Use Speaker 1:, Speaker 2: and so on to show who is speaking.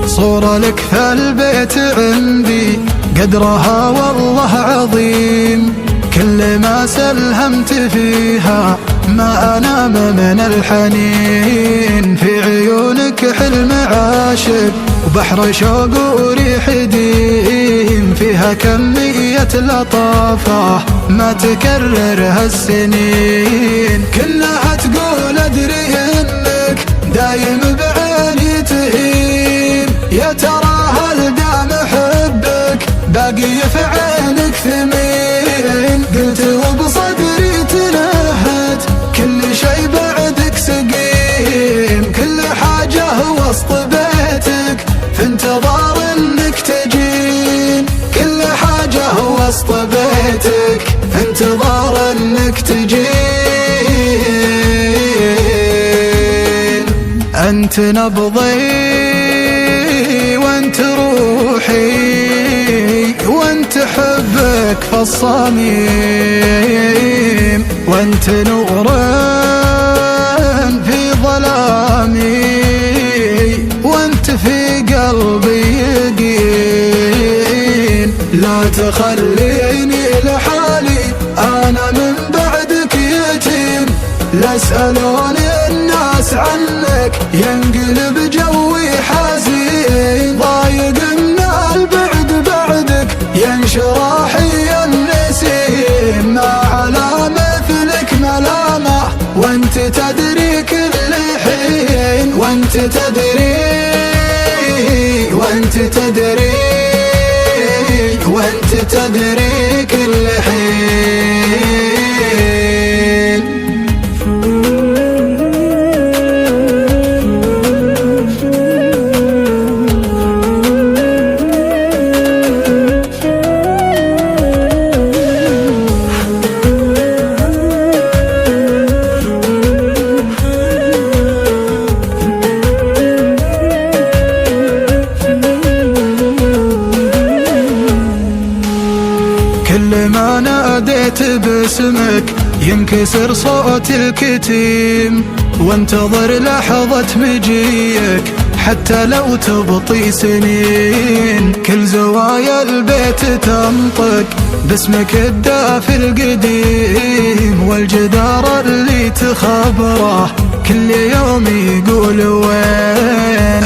Speaker 1: صورة لك في البيت عندي قدرها والله عظيم، كل ما سلهمت فيها ما أنام من الحنين. في عيونك حلم عاشق وبحر شوق وريح ديم، فيها كمية لطافة ما تكررها السنين. كلها تقول أدري إنك دايم بعيني تهيم، يا ترى هل دام حبك باقي في عينك ثمين. قلت وبصدري تنهد كل شي بعدك سقيم، كل حاجة وسط بيتك في انتظار انك تجين، كل حاجة وسط بيتك في انتظار انك تجين. انت نبضي وانت روحي وانت حبك في الصميم، وانت نور في ظلامي وانت في قلبي يقين. لا تخليني لحالي انا من بعدك يتيم، لا اسألوني الناس عنك ينقلب جوي حزين. ضايق من البعد بعدك ينشر حي النسيم، ما على مثلك ملامة وانت تدري كل حين، وانت تدري وانت تدري وانت تدري كل حين. كل ما ناديت باسمك ينكسر صوت الكتيم، وانتظر لحظة مجيك حتى لو تبطي سنين. كل زوايا البيت تنطق باسمك الدافي القديم، والجدار اللي تخبره كل يوم يقول وين.